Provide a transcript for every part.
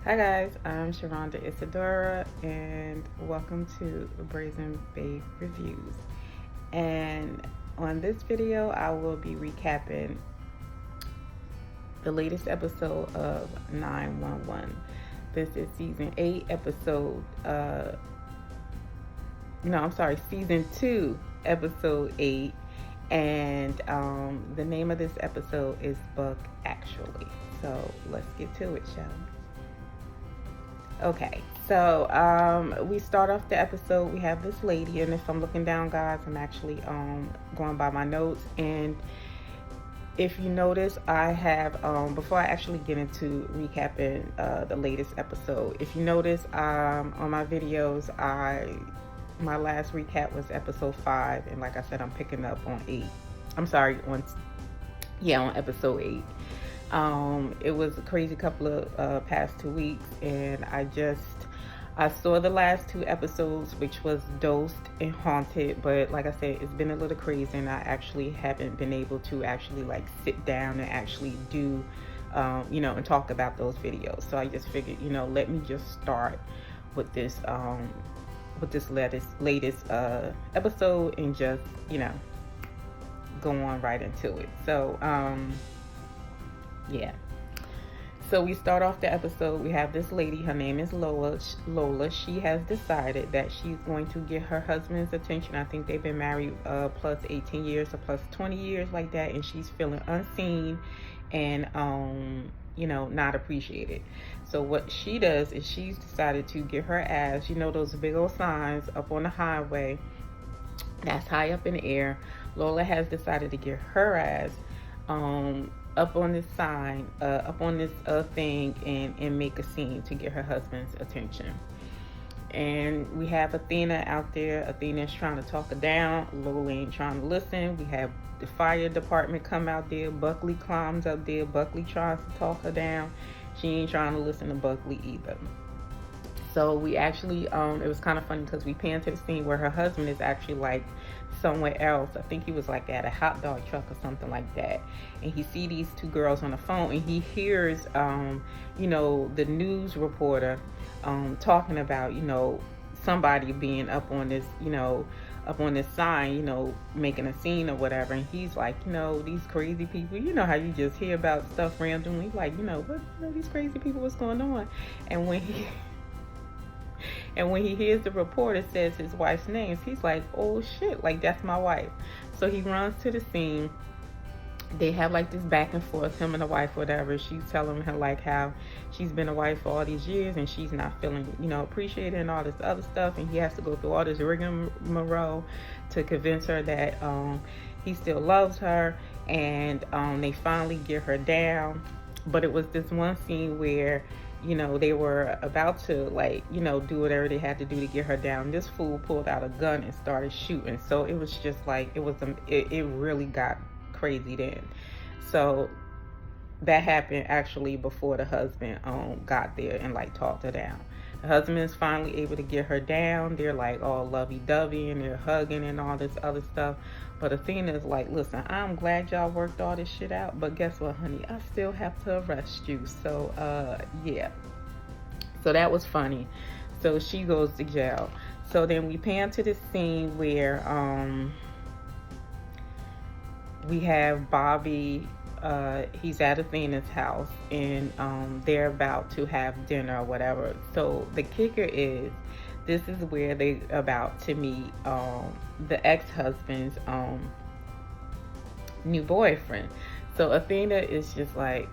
Hi guys, I'm Sharonda Isadora and welcome to Brazen Babe Reviews. And on this video, I will be recapping the latest episode of 911. This is season 8, season 2, episode 8. And the name of this episode is Buck Actually. So let's get to it, shall we? Okay, so we start off the episode. We have this lady, and if I'm looking down, guys, I'm actually going by my notes. And if you notice, I have before I actually get into recapping the latest episode, if you notice on my videos, my last recap was episode 5, and like I said, I'm picking up on 8. I'm sorry, on episode 8. It was a crazy couple of past 2 weeks, and I saw the last 2 episodes, which was Dosed and Haunted, but like I said, it's been a little crazy, and I actually haven't been able to actually like sit down and actually do, and talk about those videos. So I just figured, let me just start with this latest episode and just, go on right into it. So, yeah. So we start off the episode. We have this lady. Her name is Lola. She has decided that she's going to get her husband's attention. I think they've been married plus 18 years or plus 20 years, like that. And she's feeling unseen and, not appreciated. So what she does is she's decided to get her ass, those big old signs up on the highway that's high up in the air. Lola has decided to get her ass up on this sign, up on this thing, and make a scene to get her husband's attention. And we have Athena out there. Athena's trying to talk her down. Lola ain't trying to listen. We have the fire department come out there. Buckley climbs up there. Buckley tries to talk her down. She ain't trying to listen to Buckley either. So we actually, it was kind of funny because we pan to the scene where her husband is actually like somewhere else. I think he was like at a hot dog truck or something like that. And he see these 2 girls on the phone, and he hears, the news reporter talking about, somebody being up on this, sign, making a scene or whatever. And he's like, these crazy people, how you just hear about stuff randomly, like, these crazy people, what's going on? And when he hears the reporter says his wife's name, he's like, oh shit, like that's my wife. So he runs to the scene. They have like this back and forth, him and the wife, whatever. She's telling him like how she's been a wife for all these years and she's not feeling, appreciated and all this other stuff. And he has to go through all this rigmarole to convince her that he still loves her. And they finally get her down. But it was this one scene where they were about to do whatever they had to do to get her down. This fool pulled out a gun and started shooting. So it was just like, it really got crazy then. So that happened actually before the husband got there and like talked her down. The husband is finally able to get her down. They're like all lovey-dovey and they're hugging and all this other stuff. But Athena is like, listen, I'm glad y'all worked all this shit out, but guess what, honey? I still have to arrest you. So, yeah. So that was funny. So she goes to jail. So then we pan to the scene where we have Bobby. He's at Athena's house, and they're about to have dinner or whatever. So the kicker is, this is where they about to meet the ex-husband's new boyfriend. So Athena is just like,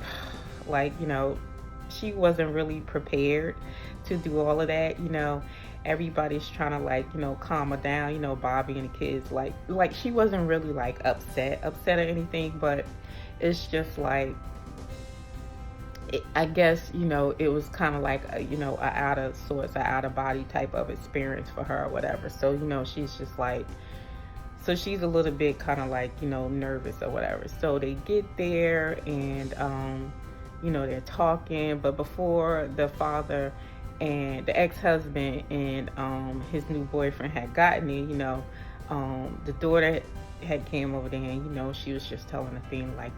she wasn't really prepared to do all of that. Everybody's trying to calm her down. Bobby and the kids, like she wasn't really like upset or anything, but it's just like, I guess, it was kind of like a out of sorts, a out of body type of experience for her or whatever. So, she's just like, so she's a little bit kind of like, nervous or whatever. So they get there and, they're talking. But before the father and the ex-husband and his new boyfriend had gotten in, the daughter had came over there and, she was just telling the thing like,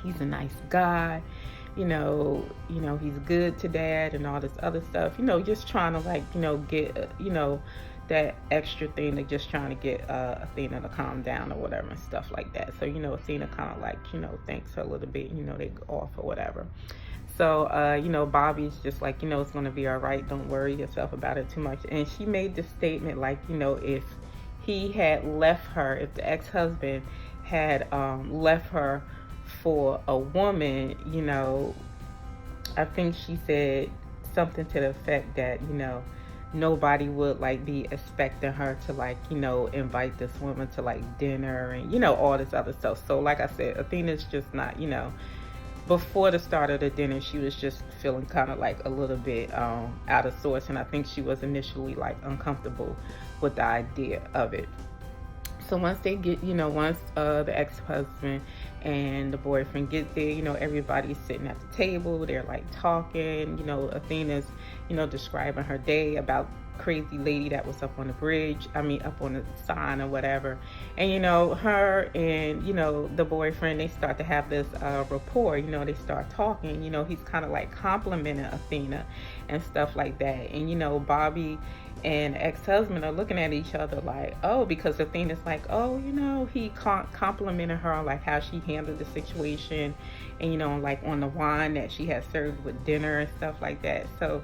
he's a nice guy. he's good to dad and all this other stuff, just trying to like, get, that extra thing of just trying to get Athena to calm down or whatever and stuff like that. So, Athena kind of like, thanks her a little bit, they go off or whatever. So, Bobby's just like, it's going to be all right. Don't worry yourself about it too much. And she made this statement like, if he had left her, if the ex-husband had left her for a woman, I think she said something to the effect that, nobody would like be expecting her to like, invite this woman to like dinner and, all this other stuff. So like I said, Athena's just not, before the start of the dinner, she was just feeling kind of like a little bit out of sorts. And I think she was initially like uncomfortable with the idea of it. So once they get, once the ex-husband and the boyfriend get there, everybody's sitting at the table. They're like talking, Athena's, describing her day about crazy lady that was up on the bridge. Up on the sign or whatever. And, her and, the boyfriend, they start to have this rapport, they start talking, he's kind of like complimenting Athena and stuff like that. And, Bobby and ex-husband are looking at each other like, oh, because Athena's like, oh, he complimented her on like how she handled the situation and, like on the wine that she had served with dinner and stuff like that. So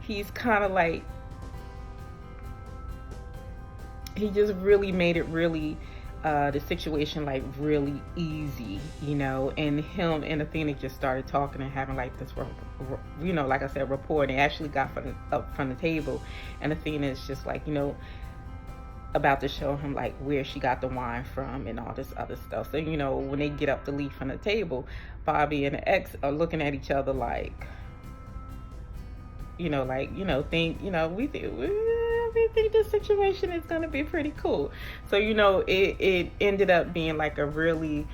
he's kind of like, he just really made it really, the situation like really easy, and him and Athena just started talking and having like this, like I said, rapport. And they actually got up from the table, and Athena is just like, about to show him like where she got the wine from and all this other stuff. So, when they get up to leave from the table, Bobby and the ex are looking at each other like, we think this situation is going to be pretty cool. So, it ended up being like a really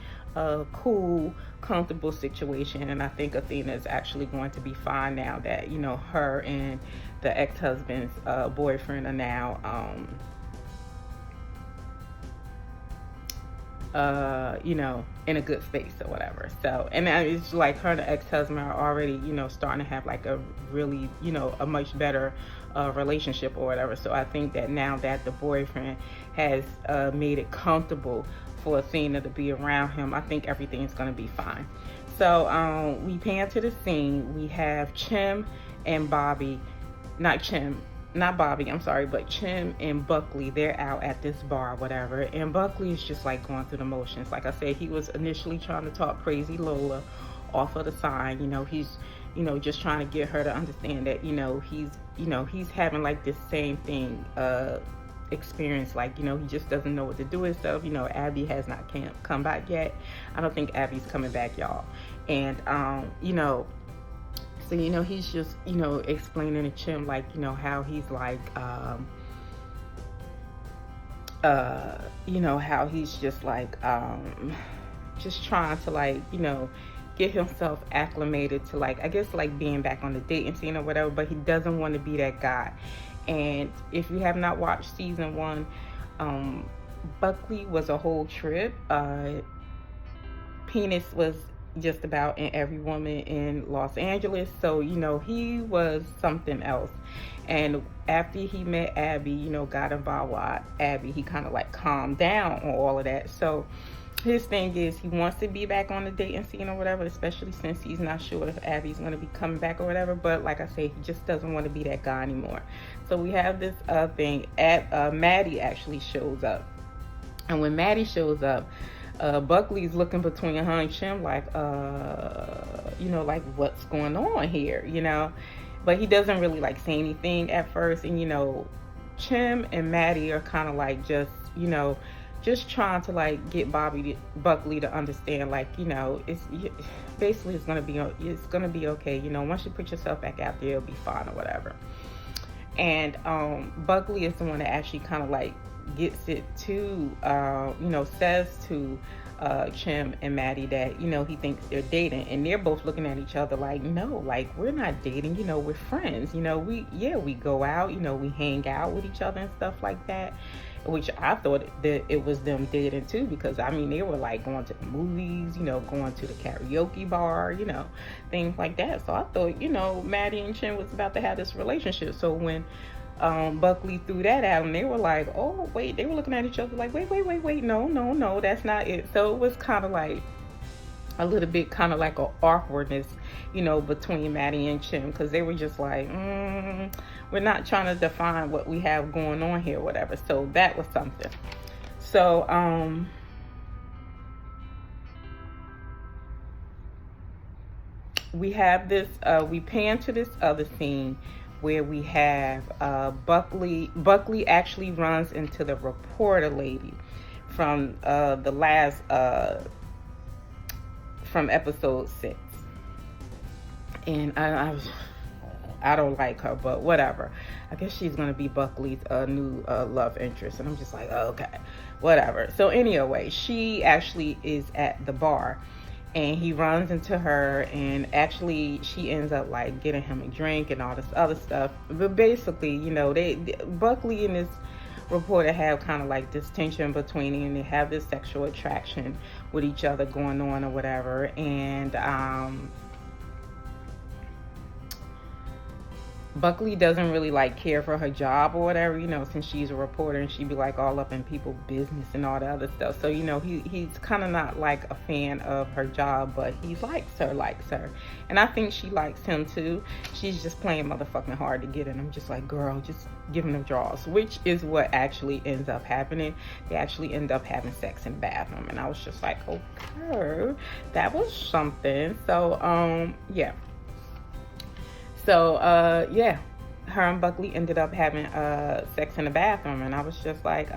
cool, comfortable situation. And I think Athena is actually going to be fine now that, her and the ex-husband's boyfriend are now, in a good space or whatever. So, and it's like her and the ex-husband are already, starting to have like a really, a much better relationship or whatever. So I think that now that the boyfriend has made it comfortable for Athena to be around him, I think everything's going to be fine. So we pan to the scene. We have Chim and Bobby, not Bobby, I'm sorry, but Chim and Buckley, they're out at this bar, whatever. And Buckley is just like going through the motions. Like I said, he was initially trying to talk crazy Lola off of the sign. He's, just trying to get her to understand that, he's having like this same thing, experience. Like, he just doesn't know what to do with himself. Abby has not come back yet. I don't think Abby's coming back, y'all. And, so, he's just, explaining to Chim, like, how he's like, how he's just like, just trying to like, get himself acclimated to like, I guess like being back on the dating scene or whatever, but he doesn't want to be that guy. And if you have not watched season 1, Buckley was a whole trip. Penis was just about in every woman in Los Angeles. So, he was something else. And after he met Abby, got involved with Abby, he kind of like calmed down on all of that. So his thing is he wants to be back on the dating scene or whatever, especially since he's not sure if Abby's going to be coming back or whatever. But like I say, he just doesn't want to be that guy anymore. So we have this thing. Maddie actually shows up. And when Maddie shows up, Buckley's looking between her and Chim like, like what's going on here, but he doesn't really like say anything at first. And, Chim and Maddie are kind of like just trying to like get Buckley to understand, like, it's basically it's gonna be okay. Once you put yourself back out there, it'll be fine or whatever. And Buckley is the one that actually kind of like gets it to, says to Chim and Maddie that, he thinks they're dating. And they're both looking at each other like, no, like, we're not dating, we're friends. We go out, we hang out with each other and stuff like that. which I thought that it was them dating too, because I mean, they were like going to the movies, you know, going to the karaoke bar, you know, things like that. So I thought, you know, Maddie and Chin was about to have this relationship. So when Buckley threw that at them, they were like, oh wait, they were looking at each other like, wait, no, that's not it. So it was kind of like a little bit kind of like an awkwardness, you know, between Maddie and Chin, because they were just like, we're not trying to define what we have going on here, whatever. So that was something. So we have this, we pan to this other scene where we have Buckley actually runs into the reporter lady from the last from episode 6, and I don't like her, but whatever. I guess she's gonna be Buckley's new love interest, and I'm just like, oh, okay, whatever. So anyway, she actually is at the bar, and he runs into her, and actually she ends up like getting him a drink and all this other stuff. But basically, you know, Buckley and this reporter have kind of like this tension between them, and they have this sexual attraction with each other going on or whatever. And Buckley doesn't really like care for her job or whatever, you know, since she's a reporter, and she'd be like all up in people's business and all the other stuff. So, you know, he's kind of not like a fan of her job, but he likes her. And I think she likes him too. She's just playing motherfucking hard to get in. I'm just like, girl, just giving them draws, which is what actually ends up happening. They actually end up having sex in the bathroom. And I was just like, okay, that was something. So, yeah. So, yeah, her and Buckley ended up having sex in the bathroom, and I was just like,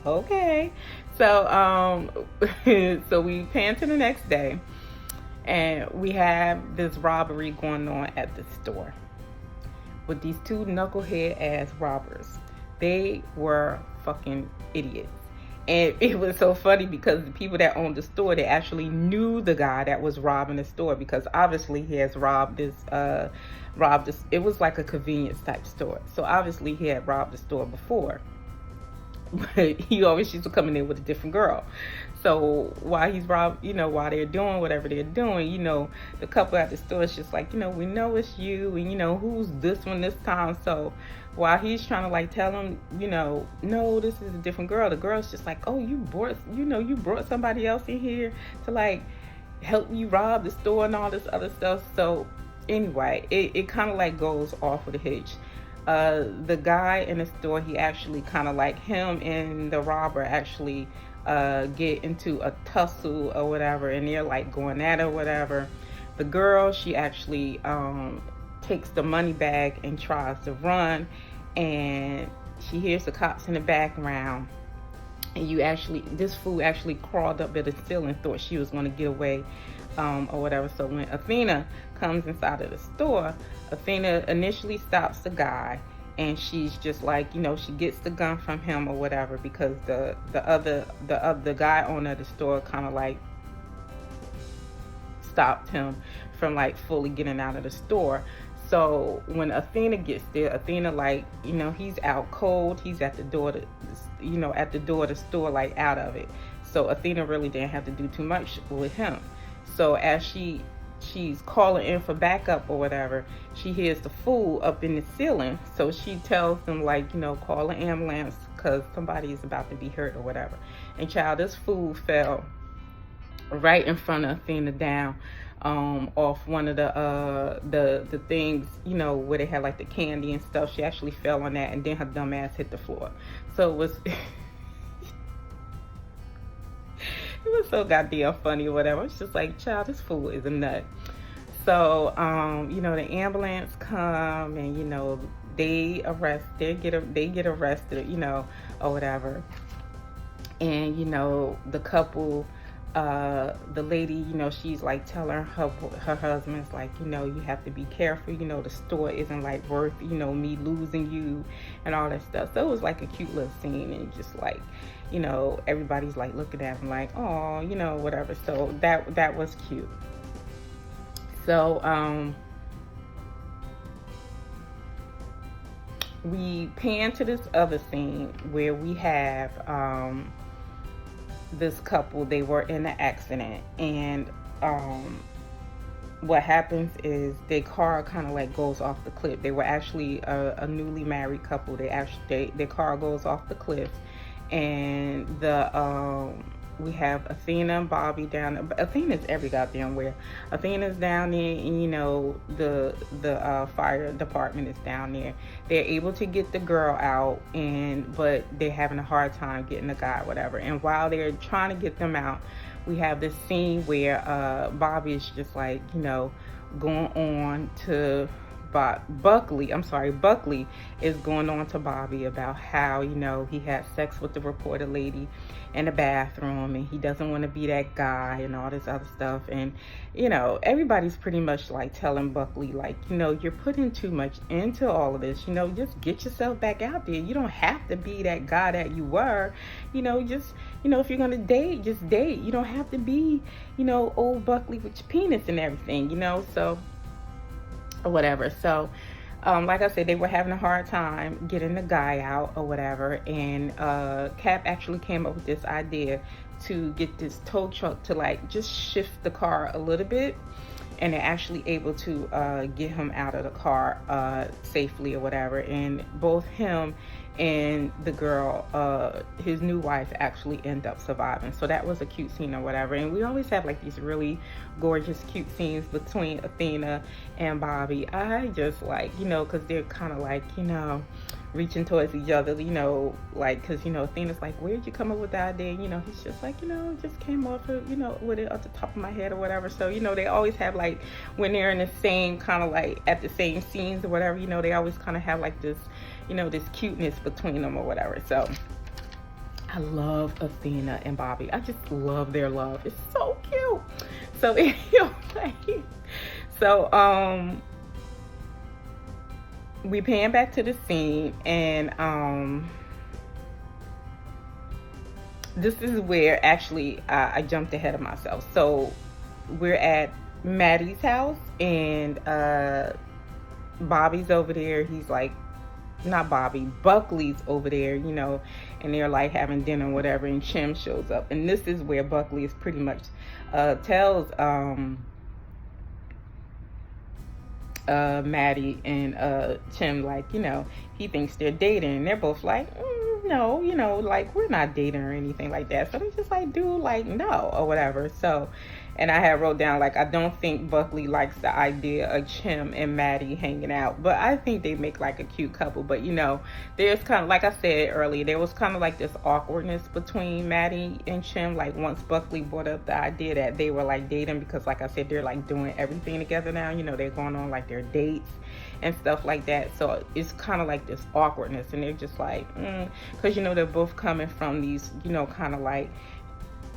okay. So, so we pan to the next day, and we have this robbery going on at the store with these two knucklehead ass robbers. They were fucking idiots. And it was so funny because the people that owned the store, they actually knew the guy that was robbing the store, because obviously he has robbed this, it was like a convenience type store. So obviously he had robbed the store before, but he always used to come in there with a different girl. So while he's robbed, you know, while they're doing whatever they're doing, you know, the couple at the store is just like, you know, we know it's you, and you know, who's this one this time. So while he's trying to like tell him, you know, no, this is a different girl, the girl's just like, oh, you brought somebody else in here to like help you rob the store and all this other stuff. So anyway, it kind of like goes off with a hitch. The guy in the store, he actually kind of like, him and the robber actually get into a tussle or whatever, and they're like going at it or whatever. The girl, she actually takes the money bag and tries to run, and she hears the cops in the background, and this fool actually crawled up at the ceiling, thought she was going to get away or whatever. So when Athena comes inside of the store, Athena initially stops the guy, and she's just like, you know, she gets the gun from him or whatever, because the guy owner of the store kind of like stopped him from like fully getting out of the store. So when Athena gets there, Athena, like, you know, he's out cold, he's at the door of the store, like out of it. So Athena really didn't have to do too much with him. So as she's calling in for backup or whatever, she hears the fool up in the ceiling. So she tells them, like, you know, call an ambulance because somebody is about to be hurt or whatever. And child, this fool fell right in front of Athena down off one of the things, you know, where they had like the candy and stuff. She actually fell on that, and then her dumb ass hit the floor. So it was it was so goddamn funny or whatever. It's just like, child, this fool is a nut. So you know, the ambulance come, and you know, they get arrested, you know, or whatever. And you know, the couple, the lady, you know, she's like telling her husband's like, you know, you have to be careful, you know, the store isn't like worth, you know, me losing you and all that stuff. So it was like a cute little scene, and just like, you know, everybody's like looking at him like, oh, you know, whatever. So that was cute. So we pan to this other scene where we have this couple. They were in an accident, and what happens is their car kind of like goes off the cliff. They were actually a newly married couple. Their car goes off the cliff, and we have Athena and Bobby down there. Athena's every goddamn where. Athena's down there, and the fire department is down there. They're able to get the girl out, but they're having a hard time getting the guy, whatever. And while they're trying to get them out, we have this scene where Bobby is just like, going on to Buckley is going on to Bobby about how, he had sex with the reporter lady in the bathroom, and he doesn't want to be that guy and all this other stuff. And, everybody's pretty much like telling Buckley, like, you're putting too much into all of this, just get yourself back out there. You don't have to be that guy that you were, just, if you're going to date, just date. You don't have to be, old Buckley with your penis and everything, so or whatever. So like I said, they were having a hard time getting the guy out or whatever, and Cap actually came up with this idea to get this tow truck to like just shift the car a little bit, and they're actually able to get him out of the car safely or whatever. And both him and the girl, his new wife, actually end up surviving. So that was a cute scene or whatever. And we always have like these really gorgeous, cute scenes between Athena and Bobby. I just like, because they're kind of like, reaching towards each other, like, because, Athena's like, where'd you come up with the idea? He's just like, just came off of, with it at the top of my head or whatever. So, they always have like, when they're in the same kind of like at the same scenes or whatever, they always kind of have like this, this cuteness between them or whatever. So I love Athena and Bobby. I just love their love. It's so cute. So anyway, so we pan back to the scene, and this is where actually I jumped ahead of myself. So we're at Maddie's house, and Bobby's over there. He's like, not Bobby, Buckley's over there, and they're like having dinner or whatever, and Chim shows up. And this is where Buckley is pretty much tells Maddie and Chim, like, he thinks they're dating, and they're both like, no, like, we're not dating or anything like that. So they just like, dude, like, no, or whatever. So, and I had wrote down, like, I don't think Buckley likes the idea of Chim and Maddie hanging out, but I think they make like a cute couple. But there's kind of, like I said earlier, there was kind of like this awkwardness between Maddie and Chim, like once Buckley brought up the idea that they were like dating, because like I said, they're like doing everything together now, they're going on like their dates and stuff like that. So it's kind of like this awkwardness, and they're just like, because they're both coming from these, kind of like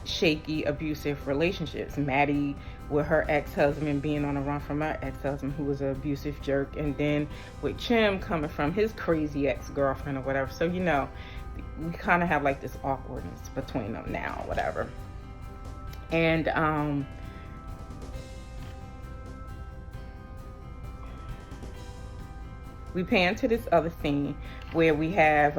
shaky, abusive relationships. Maddie with her ex-husband, being on the run from her ex-husband, who was an abusive jerk, and then with Chim coming from his crazy ex-girlfriend or whatever. So we kind of have like this awkwardness between them now or whatever. And we pan to this other scene where we have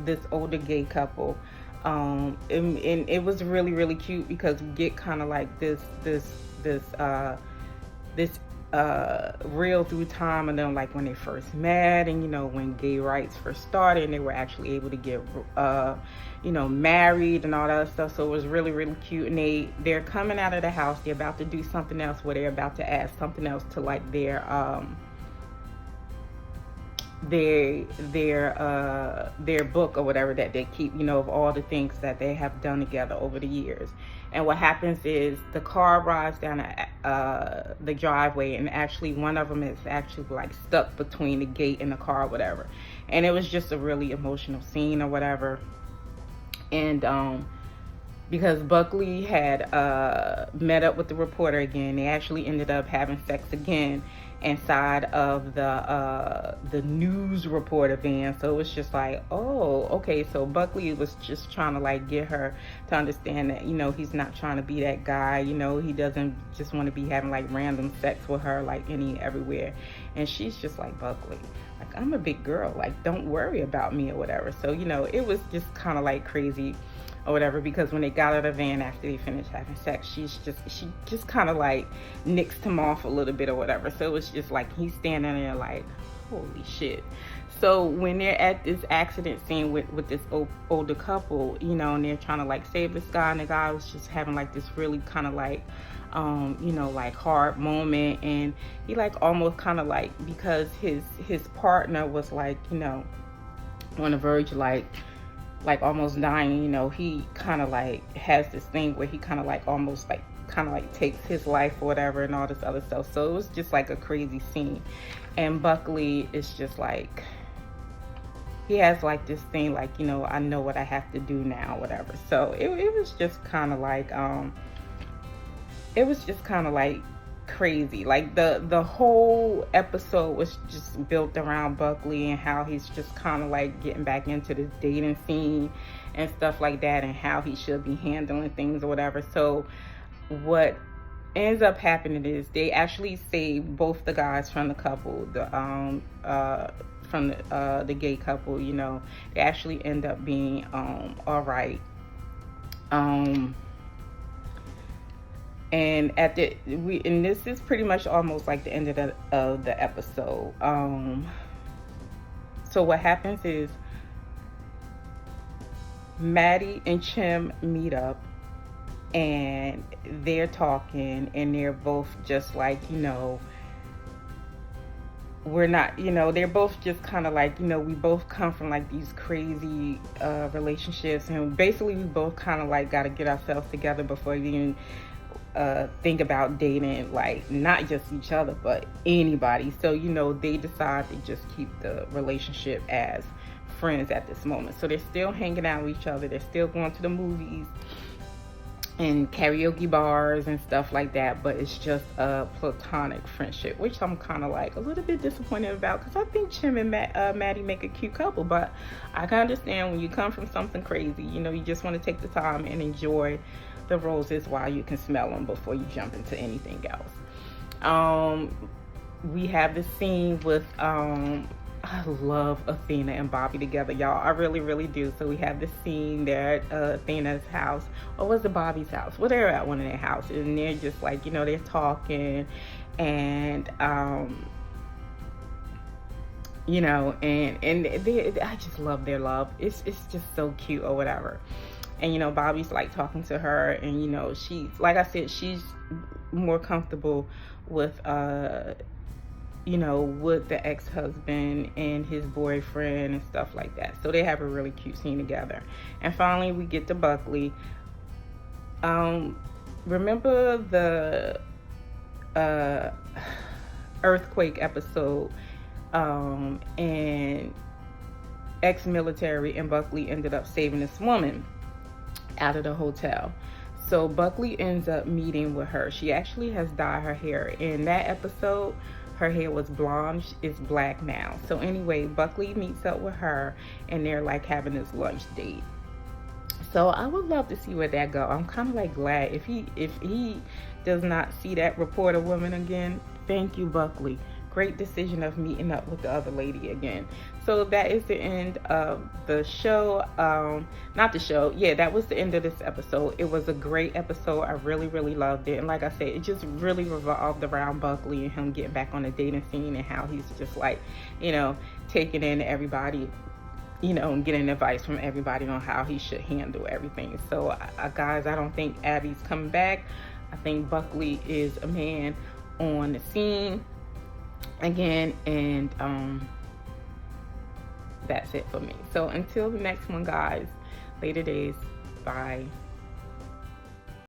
this older gay couple, and it was really, really cute, because we get kind of like this real through time of them, like when they first met, and when gay rights first started, and they were actually able to get married and all that stuff. So it was really, really cute. And they're coming out of the house, they're about to do something else, where they're about to add something else to like their book or whatever that they keep, of all the things that they have done together over the years. And what happens is the car rides down the driveway, and actually one of them is actually like stuck between the gate and the car or whatever. And it was just a really emotional scene or whatever. And because Buckley had met up with the reporter again. They actually ended up having sex again inside of the news reporter van. So it was just like, oh, okay. So Buckley was just trying to like get her to understand that, you know, he's not trying to be that guy. You know, he doesn't just want to be having like random sex with her like everywhere. And she's just like, Buckley, like, I'm a big girl, like, don't worry about me or whatever. So, you know, it was just kind of like crazy or whatever, because when they got out of the van after they finished having sex, she just kind of like nixed him off a little bit or whatever. So it was just like he's standing there like, holy shit. So when they're at this accident scene with this older couple, you know, and they're trying to like save this guy, and the guy was just having like this really kind of like you know, like hard moment, and he like almost kind of like, because his partner was like, you know, on the verge like almost dying, you know, he kind of like has this thing where he kind of like almost like kind of like takes his life or whatever and all this other stuff. So it was just like a crazy scene. And Buckley is just like, he has like this thing like, you know, I know what I have to do now, whatever. So it was just kind of like crazy. Like the whole episode was just built around Buckley and how he's just kind of like getting back into this dating scene and stuff like that, and how he should be handling things or whatever. So what ends up happening is they actually save both the guys from the couple, from the gay couple. You know, they actually end up being all right. And and this is pretty much almost like the end of the episode. So what happens is Maddie and Chim meet up, and they're talking, and they're both just like, you know, we're not, you know, they're both just kind of like, you know, we both come from like these crazy relationships, and basically we both kind of like got to get ourselves together before we even think about dating, like not just each other but anybody. So, you know, they decide to just keep the relationship as friends at this moment. So they're still hanging out with each other, they're still going to the movies and karaoke bars and stuff like that, but it's just a platonic friendship, which I'm kind of like a little bit disappointed about, because I think Chim and Maddie make a cute couple. But I can understand when you come from something crazy, you know, you just want to take the time and enjoy the roses while you can smell them before you jump into anything else. We have this scene with I love Athena and Bobby together, y'all. I really, really do. So we have this scene there at Athena's house, or was it Bobby's house? Well, they're at one of their houses, and they're just like, you know, they're talking, and you know, and I just love their love. It's just so cute or whatever. And, you know, Bobby's like talking to her, and, you know, she's, like I said, she's more comfortable with, you know, with the ex-husband and his boyfriend and stuff like that. So they have a really cute scene together. And finally, we get to Buckley. Remember the earthquake episode, and ex-military and Buckley ended up saving this woman out of the hotel. So Buckley ends up meeting with her. She actually has dyed her hair. In that episode, her hair was blonde. It's black now. So anyway, Buckley meets up with her, and they're like having this lunch date. So I would love to see where that go. I'm kind of like glad if he does not see that reporter woman again. Thank you, Buckley. Great decision of meeting up with the other lady again. So that is the end of the show. Not the show. Yeah, that was the end of this episode. It was a great episode. I really, really loved it. And like I said, it just really revolved around Buckley and him getting back on the dating scene, and how he's just like, you know, taking in everybody, you know, and getting advice from everybody on how he should handle everything. So guys, I don't think Abby's coming back. I think Buckley is a man on the scene again, and that's it for me. So until the next one, guys, later days, bye.